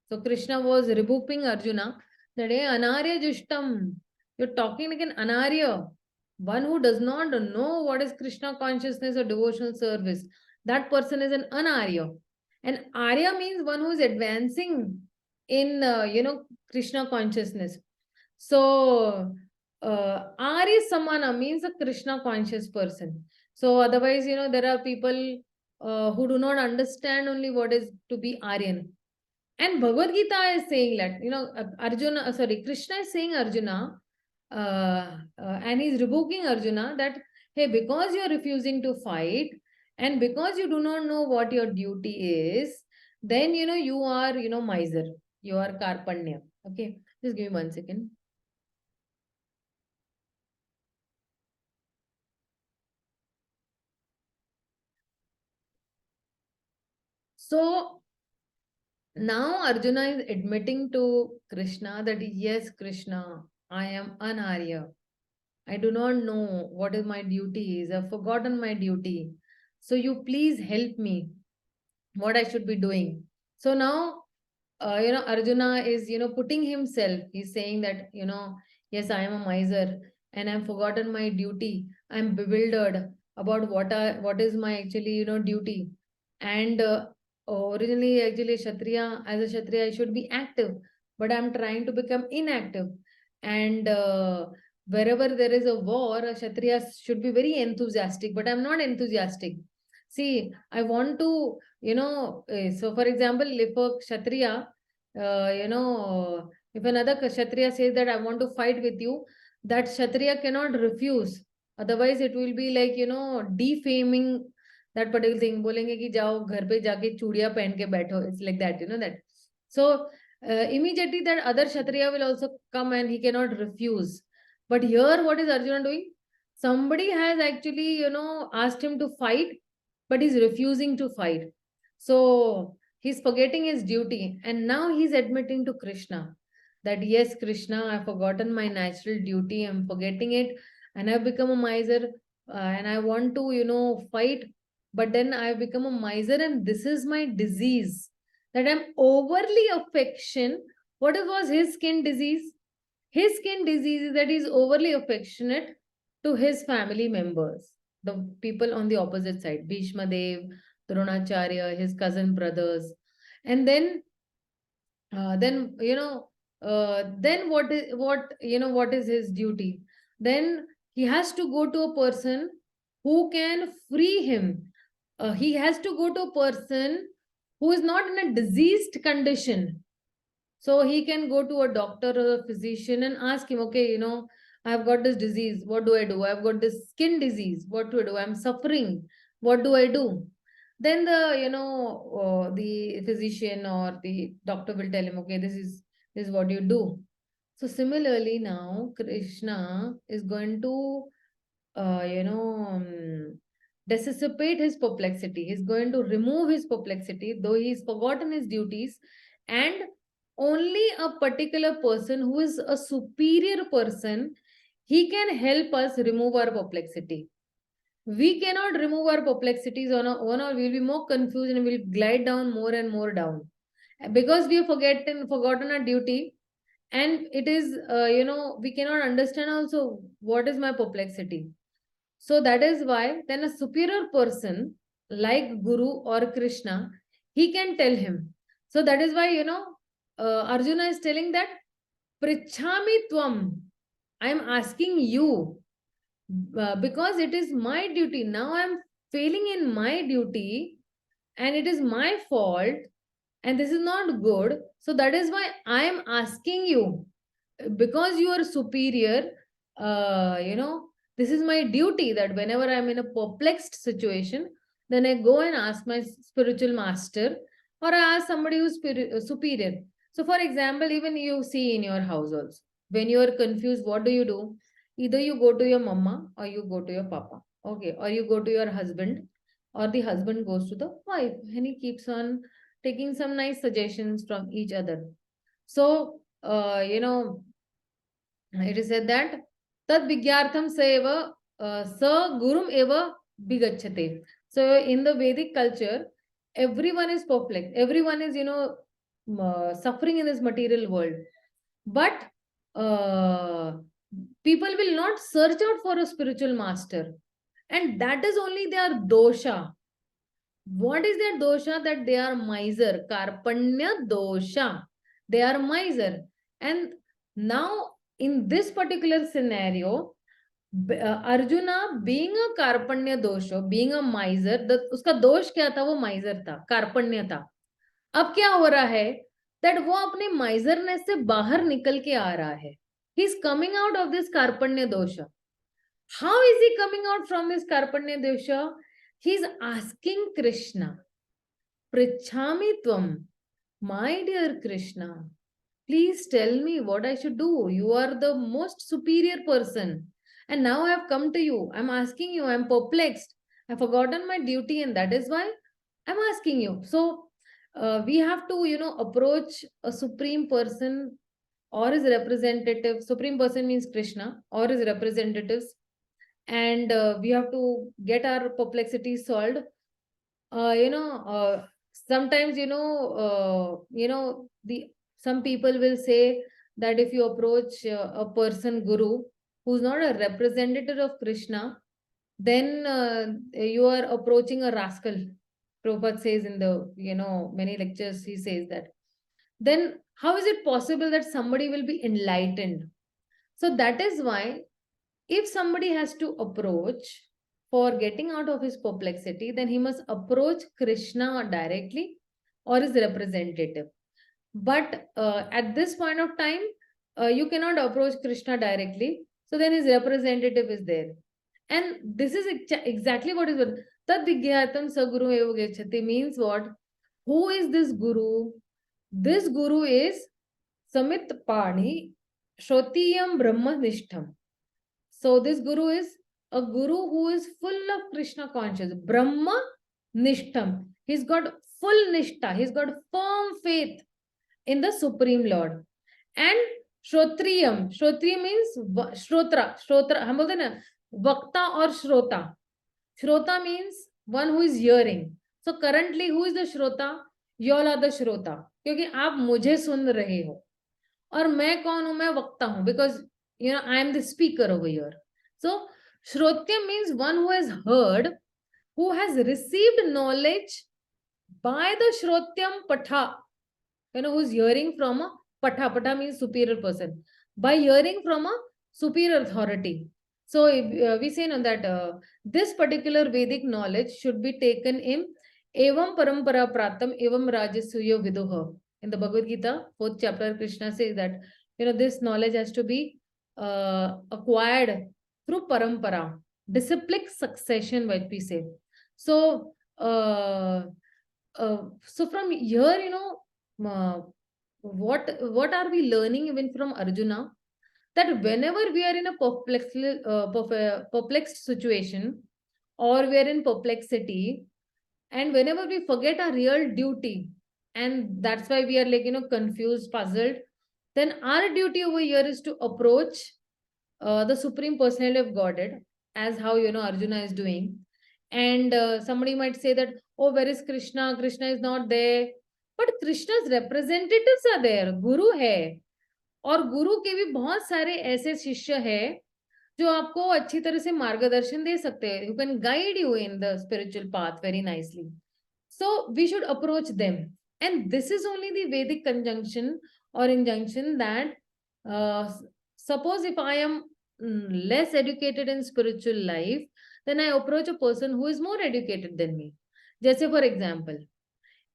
So Krishna was rebuking Arjuna that, hey, Anarya Jushtam, you're talking like an Anarya, one who does not know what is Krishna consciousness or devotional service. That person is an Anarya. And Arya means one who is advancing in, Krishna consciousness. So, Arya Samana means a Krishna conscious person. So, otherwise, there are people who do not understand only what is to be Aryan. And Bhagavad Gita is saying that, Krishna is saying Arjuna, and he's rebuking Arjuna that, hey, because you're refusing to fight and because you do not know what your duty is, then, you are, miser, you are karpanya. Okay, just give me 1 second. So now Arjuna is admitting to Krishna that, yes, Krishna, I am an Arya. I do not know what is my duty is. I've forgotten my duty. So you please help me what I should be doing. So now, Arjuna is, putting himself, he's saying that, yes, I am a miser and I've forgotten my duty. I'm bewildered about what is my actually, duty. And originally, actually, Kshatriya, as a Kshatriya, I should be active, but I'm trying to become inactive. And wherever there is a war, a Kshatriya should be very enthusiastic, but I'm not enthusiastic. See, I want to, so for example, if a Kshatriya, if another Kshatriya says that I want to fight with you, that Kshatriya cannot refuse. Otherwise, it will be like, defaming that particular thing. बोलेंगे कि जाओ घर पे जाके चूड़ियां पहन के बैठो. It's like that, that. So immediately that other Kshatriya will also come and he cannot refuse. But here, what is Arjuna doing? Somebody has actually, asked him to fight, but he's refusing to fight. So he's forgetting his duty. And now he's admitting to Krishna that, yes, Krishna, I've forgotten my natural duty. I'm forgetting it. And I've become a miser. And I want to, fight. But then I've become a miser. And this is my disease. That I'm overly affection. What was his skin disease? His skin disease is that he's overly affectionate to his family members, the people on the opposite side, Bhishma Dev, Dronacharya, his cousin brothers. And then, then what is his duty? Then he has to go to a person who can free him. He has to go to a person who is not in a diseased condition. So he can go to a doctor or a physician and ask him, okay, I've got this disease. What do I do? I've got this skin disease. What do I do? I'm suffering. What do I do? Then the physician or the doctor will tell him, okay, this is what you do. So similarly now Krishna is going to, dissipate his perplexity. He's going to remove his perplexity, though he's forgotten his duties. And only a particular person who is a superior person, he can help us remove our perplexity. We cannot remove our perplexities on our own, or we'll be more confused and we'll glide down more and more down. Because we have forgotten our duty, and it is, we cannot understand also what is my perplexity. So that is why then a superior person like Guru or Krishna, he can tell him. So that is why, Arjuna is telling that, Prichhami Tvam, I am asking you, because it is my duty. Now I am failing in my duty, and it is my fault, and this is not good. So that is why I am asking you, because you are superior, this is my duty, that whenever I'm in a perplexed situation, then I go and ask my spiritual master, or I ask somebody who's superior. So for example, even you see in your house also, when you are confused, what do? Either you go to your mama or you go to your papa, okay, or you go to your husband, or the husband goes to the wife, and he keeps on taking some nice suggestions from each other. So, it is said that tad vigyartham sa eva sa gurum eva bigachate. So in the Vedic culture, everyone is perplexed. Everyone is, suffering in this material world. But uh, people will not search out for a spiritual master. And that is only their dosha. What is their dosha? That they are miser. Karpanya dosha. They are miser. And now, in this particular scenario, Arjuna being a karpanya dosha, being a miser, उसका दोष क्या था? वो miser था, कार्पण्य था. अब क्या हो रहा है? That वो अपने miserness से बाहर निकल के आ रहा है. He is coming out of this karpanya dosha. How is he coming out from this karpanya dosha? He is asking Krishna, Prichhami Tvam, my dear Krishna, please tell me what I should do. You are the most superior person. And now I have come to you. I'm asking you, I'm perplexed. I've forgotten my duty, and that is why I'm asking you. So we have to, approach a supreme person or his representative. Supreme person means Krishna or his representatives. And we have to get our perplexities solved. Sometimes, some people will say that if you approach a person, Guru, who's not a representative of Krishna, then you are approaching a rascal. Prabhupada says in the, many lectures, he says that. Then how is it possible that somebody will be enlightened? So that is why, if somebody has to approach for getting out of his perplexity, then he must approach Krishna directly or his representative. But at this point of time, you cannot approach Krishna directly. So then his representative is there. And this is exactly what is what. Tad vigyatam saguru eva gechati means what? Who is this Guru? This Guru is Samit Pani Shrotiyam Brahma Nishtam. So this Guru is a Guru who is full of Krishna consciousness. Brahma Nishtam. He's got full Nishta. He's got firm faith in the Supreme Lord. And Shrotriyam. Shrotriya means Shrotra. Shrotra. हम बोलते ना Vakta or Shrota. Shrota means one who is hearing. So currently who is the Shrota? You all are the Shrota. क्योंकि आप मुझे सुन रहे हो. और मैं कौन हूं? मैं वक्ता हूं. Because I am the speaker over here. So Shrotya means one who has heard, who has received knowledge by the Shrotyam Patha. Who's hearing from a Patha. Patha means superior person. By hearing from a superior authority. So we say that this particular Vedic knowledge should be taken in Evam Parampara Pratam Evam Rajasuya Viduha. In the Bhagavad Gita, 4th chapter, Krishna says that this knowledge has to be acquired through parampara, disciplic succession, what we say. So, so from here, what are we learning even from Arjuna? That whenever we are in a perplexed situation, or we are in perplexity, and whenever we forget our real duty, and that's why we are like, confused, puzzled, then our duty over here is to approach the Supreme Personality of Godhead, as how, Arjuna is doing. And somebody might say that, oh, where is Krishna? Krishna is not there. But Krishna's representatives are there. Guru है. और गुरु के भी बहुत सारे ऐसे शिष्य हैं जो आपको अच्छी तरह से मार्गदर्शन दे सकते हैं. Who can guide you in the spiritual path very nicely. So we should approach them. And this is only the Vedic conjunction or injunction that suppose if I am less educated in spiritual life, then I approach a person who is more educated than me. जैसे for example,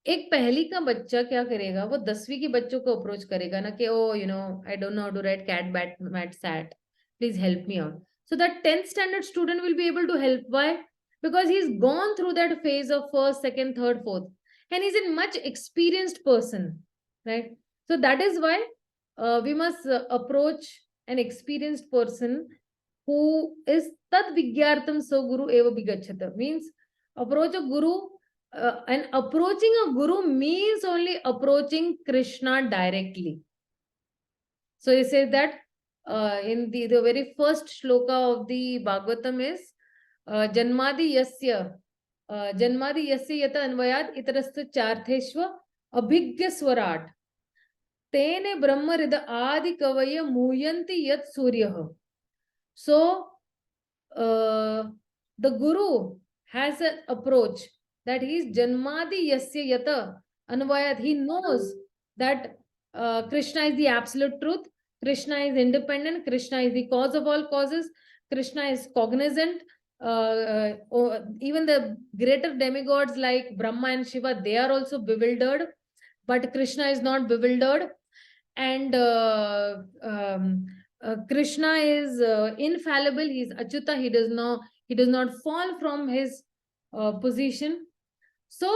एक पहली का बच्चा क्या करेगा, वो 10वीं के बच्चों को अप्रोच करेगा ना कि oh I don't know how to write cat bat mat sat, please help me out. So that 10th standard student will be able to help. Why? Because he's gone through that phase of first, second, third, fourth, and he's a much experienced person, right? So that is why we must approach an experienced person who is tat vigyartam so guru eva bigachata, means approach a guru. And approaching a guru means only approaching Krishna directly. So he says that in the very first shloka of the Bhagavatam is Janmadi yasya yata anvayat itarastu chartheshva abhigya swarat tene brahma rida adi kavaya muyanti yat suryah. So the guru has an approach that he is Janmadi Yasya Yata Anvayat. He knows that Krishna is the absolute truth, Krishna is independent, Krishna is the cause of all causes, Krishna is cognizant. Even the greater demigods like Brahma and Shiva, they are also bewildered, but Krishna is not bewildered. And Krishna is infallible. He is Achyuta. He does not fall from his position. So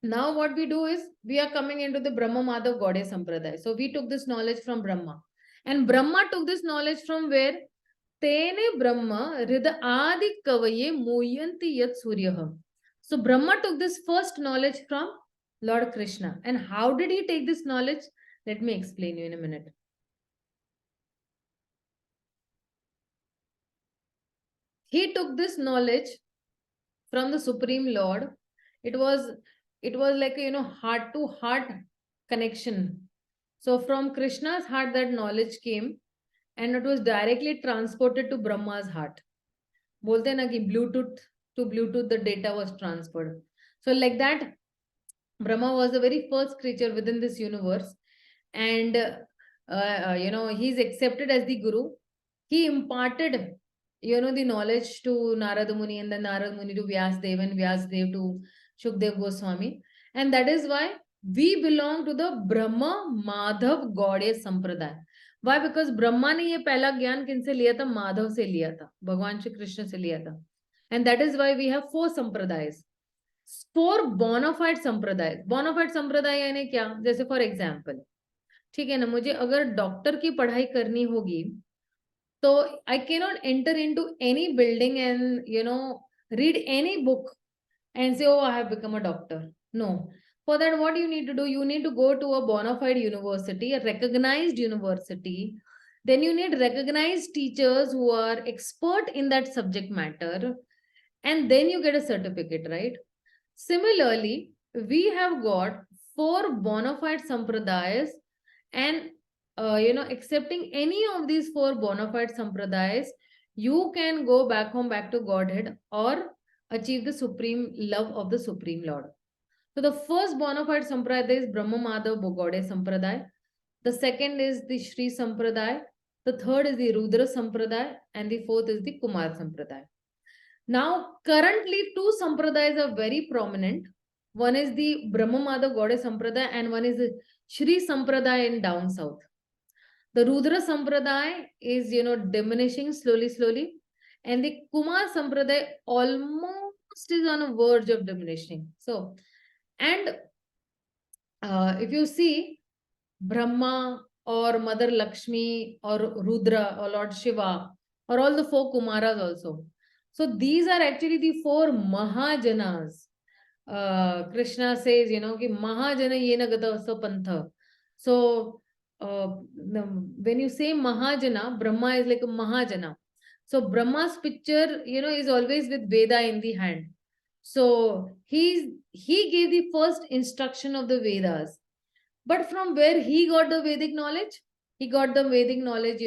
now what we do is we are coming into the Brahma Madhav Gaudiya Sampradaya. So we took this knowledge from Brahma, and Brahma took this knowledge from where? Tene Brahma Rida Adi Kavaye Muyanti Yat Suryah. So Brahma took this first knowledge from Lord Krishna. And how did he take this knowledge? Let me explain you in a minute. He took this knowledge from the Supreme Lord. It was like a heart to heart connection. So from Krishna's heart that knowledge came, and it was directly transported to Brahma's heart. बोलते हैं ना कि Bluetooth to Bluetooth the data was transferred. So like that, Brahma was the very first creature within this universe, and he's accepted as the guru. He imparted the knowledge to Narada Muni, and then Narada Muni to Vyasdev, and Vyasdev to Shukdev Goswami. And that is why we belong to the Brahma Madhav Gaudiya Sampradaya. Why? Because Brahma ने ये पहला ज्ञान किनसे लिया था? माधव से लिया था, भगवान श्री कृष्ण से लिया था. And that is why we have 4 sampradayas. 4 bona fide sampradayas. Bona fide sampradaya यानी क्या? जैसे for example, ठीक है ना, मुझे अगर डॉक्टर की पढ़ाई करनी होगी, so I cannot enter into any building and read any book and say, oh, I have become a doctor. No. For that, what you need to do? You need to go to a bona fide university, a recognized university. Then you need recognized teachers who are expert in that subject matter. And then you get a certificate, right? Similarly, we have got 4 bona fide sampradayas, and accepting any of these 4 bona fide sampradayas, you can go back home, back to Godhead, or achieve the supreme love of the Supreme Lord. So the first bona fide sampradaya is Brahma Madhav Gaudiya Sampradaya. The second is the Shri Sampradaya. The third is the Rudra Sampradaya, and the fourth is the Kumar Sampradaya. Now, currently 2 sampradayas are very prominent. One is the Brahma Madhav Gaudiya Sampradaya, and one is the Shri Sampradaya in down south. The Rudra Sampradaya is, diminishing slowly. And the Kumar Sampradaya almost is on a verge of diminishing. So, and if you see Brahma or Mother Lakshmi or Rudra or Lord Shiva or all the 4 Kumaras also, So these are actually the four Mahajanas. Krishna says, ki Mahajana yena gata sapantha. So when you say Mahajana, Brahma is like a Mahajana. So Brahma's picture, is always with Veda in the hand. So he gave the first instruction of the Vedas. But from where he got the Vedic knowledge? He got the Vedic knowledge,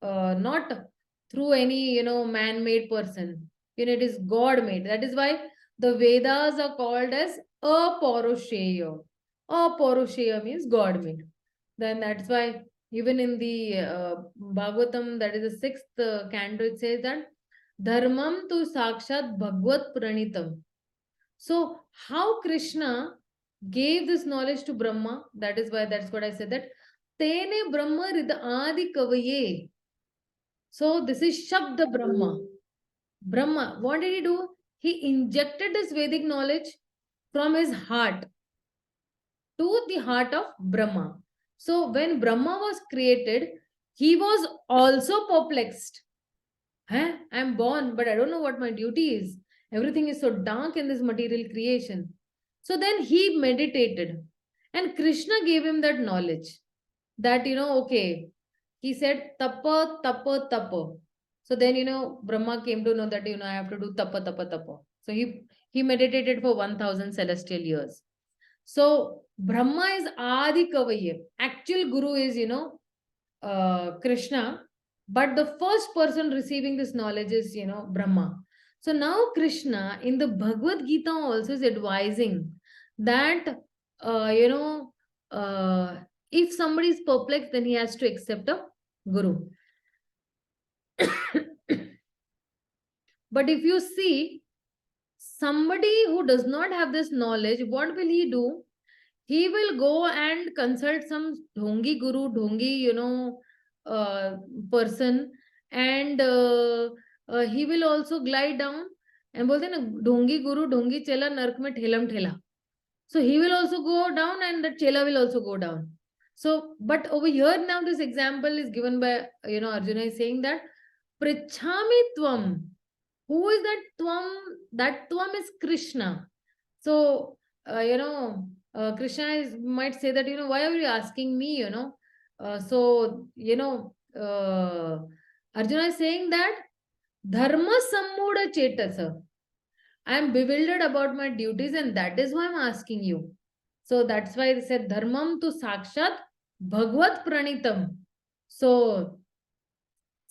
not through any, man-made person. It is God-made. That is why the Vedas are called as Aparusheya. Aparusheya means God-made. Then that's why even in the Bhagavatam, that is the sixth canto, it says that Dharmam tu sakshat bhagvat pranitam. So how Krishna gave this knowledge to Brahma, that's what I said, that Tene Brahma Rida Adi Kavaye. So this is Shabda Brahma. Brahma, what did he do? He injected this Vedic knowledge from his heart to the heart of Brahma. So when Brahma was created, he was also perplexed. I'm born, but I don't know what my duty is. Everything is so dark in this material creation. So then he meditated, and Krishna gave him that knowledge that, okay, he said, tapa, tapa, tapa. So then, Brahma came to know that, I have to do tapa, tapa, tapa. So he meditated for 1000 celestial years. So Brahma is Adi Kavaye. Actual Guru is, Krishna, but the first person receiving this knowledge is, Brahma. So now Krishna in the Bhagavad Gita also is advising that, if somebody is perplexed, then he has to accept a Guru. But if you see somebody who does not have this knowledge, what will he do? He will go and consult some dhongi guru, dhongi, person, and he will also glide down and bolte na dhongi guru, dhongi chela, nark mein thelam thela. So he will also go down and the chela will also go down. So, but over here now this example is given by, Arjuna is saying that Prichhami Tvam. Who is that Tvam? That Tvam is Krishna. So, Krishna might say that, why are you asking me, Arjuna is saying that Dharma Sammuda Chetasa. I am bewildered about my duties and that is why I'm asking you. So that's why they said Dharmam tu Sakshat Bhagvat Pranitam. So,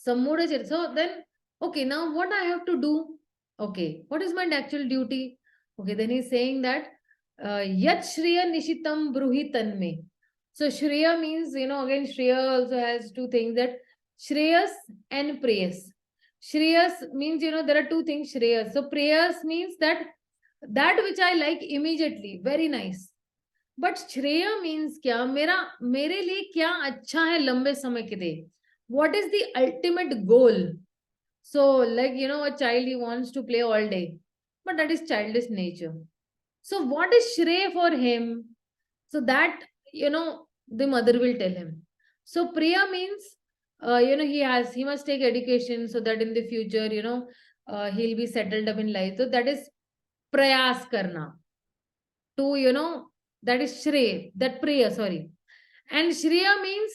Sammuda Chetasa. So then, okay, now what I have to do? Okay, what is my actual duty? Okay, then he's saying that Yat Shriya Nishitam Bruhi Tanme. So Shriya means, again, Shriya also has two things, that Shreyas and Preyas. Shreyas means, there are two things, Shreyas. So Preyas means that which I like immediately, very nice. But Shreya means kya? मेरे लिए क्या अच्छा है लंबे समय के लिए? What is the ultimate goal? So, like, a child, he wants to play all day, but that is childish nature. So what is Shreya for him? So that, the mother will tell him. So Priya means, he must take education so that in the future, he'll be settled up in life. So that is prayas karna. To, that is Shreya, that Priya, sorry. And Shreya means,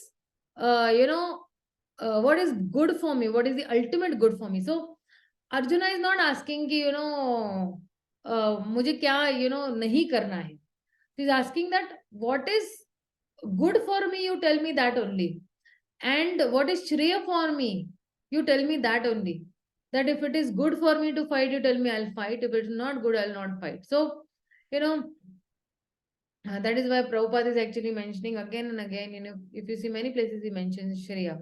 what is good for me? What is the ultimate good for me? So Arjuna is not asking ki, मुझे क्या, नहीं करना है. He's asking that what is good for me, you tell me that only. And what is Shreya for me, you tell me that only. That if it is good for me to fight, you tell me I'll fight. If it's not good, I'll not fight. So, that is why Prabhupada is actually mentioning again and again, if you see many places he mentions Shreya.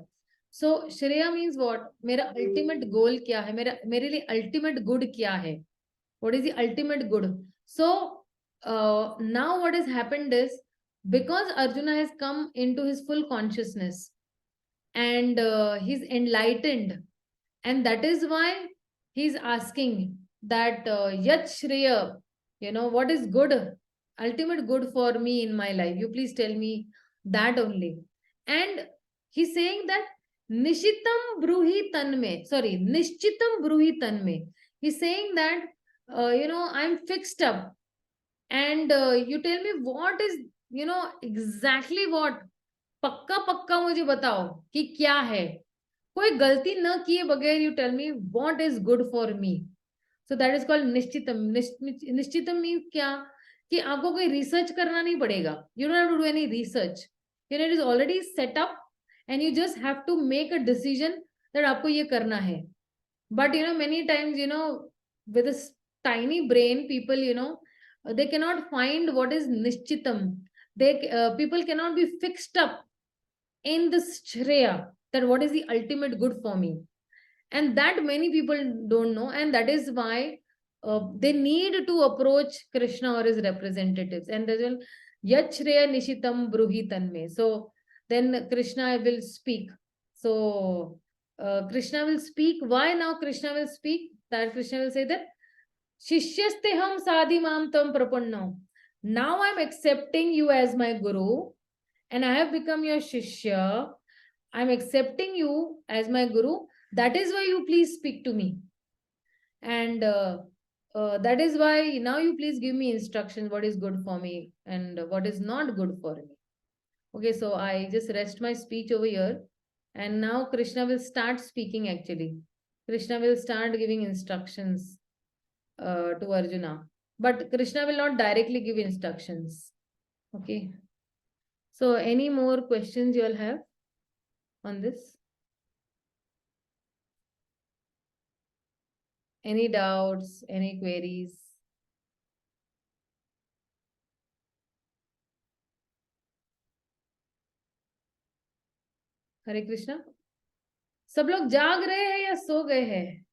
So Shreya means what? मेरा ultimate goal क्या है? मेरे लिए ultimate good क्या है? What is the ultimate good? So now what has happened is, because Arjuna has come into his full consciousness and he's enlightened, and that is why he's asking that Yat Shreya, what is good, ultimate good for me in my life? You please tell me that only. And he's saying that Nishitam bruhi tanme. Sorry, Nishchitam bruhi tanme. He's saying that, I'm fixed up. And you tell me what is, exactly what. पक्का पक्का मुझे बताओ कि क्या है. कोई गलती न किए बगैर you tell me what is good for me. So that is called निश्चितम. निश्चितम means क्या, कि आपको कोई रिसर्च करना नहीं पड़ेगा. You don't have to do any research. It is already set up and you just have to make a decision that आपको ये करना है. But many times, with this tiny brain, people, they cannot find what is nishchitam. People cannot be fixed up in this shreya, that what is the ultimate good for me. And that many people don't know, and that is why they need to approach Krishna or his representatives. And they will yat shreya nishitam bruhitan me. So then Krishna will speak. So Krishna will speak. Why now Krishna will speak? That Krishna will say that Shishyaste ham sadhi mam tam prapanna. Now I'm accepting you as my guru and I have become your shishya. I'm accepting you as my guru. That is why you please speak to me. And that is why now you please give me instructions what is good for me and what is not good for me. Okay, so I just rest my speech over here. And now Krishna will start speaking actually. Krishna will start giving instructions to Arjuna. But Krishna will not directly give instructions. Okay. So any more questions you all have on this? Any doubts, any queries? हरे कृष्णा. सब लोग जाग रहे हैं या सो गए हैं?